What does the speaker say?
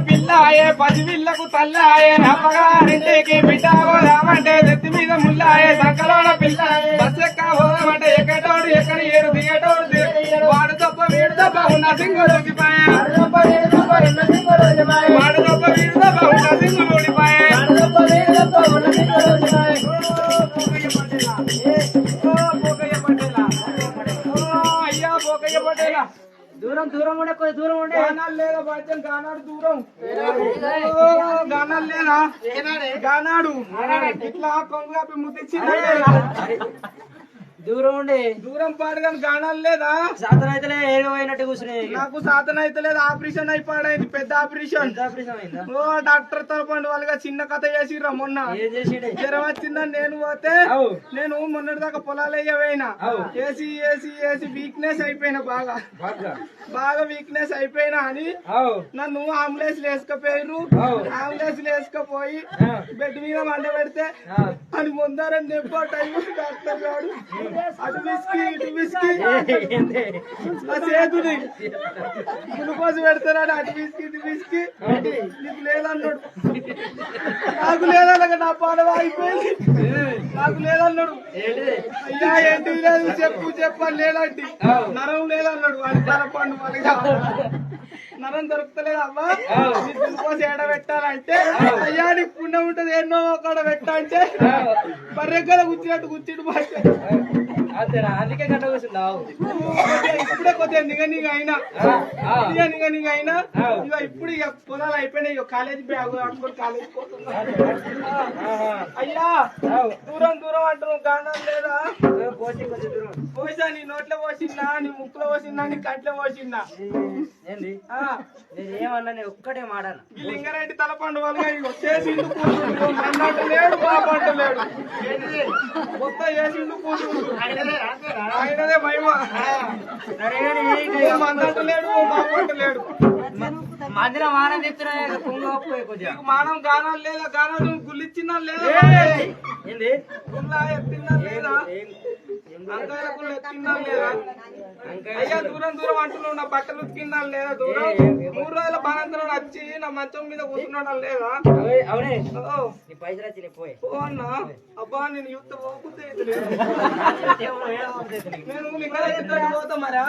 పిల్లాయే పసిపిల్లకు తల్లాయే అమ్మగారింటికి బిడ్డాగో రామంటే నెత్తి మీద ముల్లాయే సంకలోన పిల్ల బస్సెక్క పోదామంటే ఎక్కడోడు ఎక్కడ ఏరు దిగటోడు వాడు తప్ప వీడు తప్ప ఉన్న సింగు దొరికిపాయే వాడు తప్ప వీడు తప్ప ఉన్న సింగు ఓడిపాయే అయ్యా పోకయ్య పటేలా దూరం దూరం ఉండే కొద్ది దూరం ఉండే గానాలు లేదా బాధ్యం గానాడు దూరం గానాలు లేదా గానాడు ఇట్లా కొంగు కాపి ముద్దిచ్చిందా దూరం ఉండే దూరం పాడగాని గానాలు లేదా సాధన అయితే ఏడు అయినట్టు కూర్చున్నాయి నాకు సాధన అయితే లేదు ఆపరేషన్ అయిపోయింది పెద్ద ఆపరేషన్ ఓ డాక్టర్ తరపండి వాళ్ళగా చిన్న కథ చేసిర్రా మొన్న ఏం చేసిండే జ్వరం వచ్చిందని నేను పోతే నేను మొన్నటి దాకా పొలాలు అయ్యపోయినా ఏసీ ఏసీ ఏసీ వీక్నెస్ అయిపోయినా బాగా వీక్నెస్ అయిపోయినా అని నన్ను అంబులెన్స్ వేసుకపోయారు అంబులెన్స్ వేసుకపోయి బెడ్ మీద మండ పెడితే అని ముందరని చెప్పా టైం డాక్టర్ గారు అటు విసికి ఇటు విసికి ఆ చేతుని గ్లూకోజ్ పెడతారని అటు విసికి ఇటు విసికి నీకు లేదన్నాడు నాకు లేదన్నాక నా పాట అయిపోయింది నాకు లేదన్నాడు అయ్యా ఏంటి లేదు చెప్పని లేదండి నరం లేదన్నాడు వాడి తరపండు వాళ్ళగా నరం దొరుకుతలేదు అమ్మా నీ గ్లూకోజ్ ఏడ పెట్టాలంటే అయ్యా నీకు పుణ్యం ఉంటది ఎన్నో అక్కడ పెట్టా అంటే బర్రెగ్గర కూర్చున్నట్టు కూర్చుంటు అందుకే గంట కూర్చున్నావు ఇప్పుడే కొద్దిగా నిగ అయినా ఇక ఇప్పుడు ఇక పొలాలు అయిపోయినాయి ఇక కాలేజీ బ్యాగ్ అనుకుని కాలేజీ పోతున్నా అయ్యా దూరం దూరం అంటున్నావు గానం లేదా పోసా నీ నోట్లో పోసిందా నీ ముక్కులో పోసిందా నీ కంట్లో పోసిందా ఏమన్నా నేను ఒక్కటే మాడాను ఈ లింగారెడ్డి తలపండు వాళ్ళగా చేసిండు కూర్చుంటు నన్నంటూ లేడు బాబంటూ లేడు మొత్తం చేసిండు కూర్చుంటు ఆయనదే మహిమ మందంటూ లేడు బాబంటూ లేడు మధ్యలో మానం తెచ్చిన కొద్దిగా మానం గానాలు లేదా గానాలు గుళ్ళిచ్చిందా లేదా ఏంది గుళ్ళ ఎత్తిందా లేదా అంకాయల గుళ్ళు ఎత్తిందా లేదా అయ్యా దూరం దూరం అంటున్నావు నా బట్టలు ఉతికిందా లేదా దూరం 3 రోజుల బాణంతో వచ్చి నా మంచం మీద కూర్చున్నాడా లేదా అవునే పైసలు వచ్చి పోయి అన్నా అబ్బా నేను యుద్ధ పోతే నేను పోతా మరా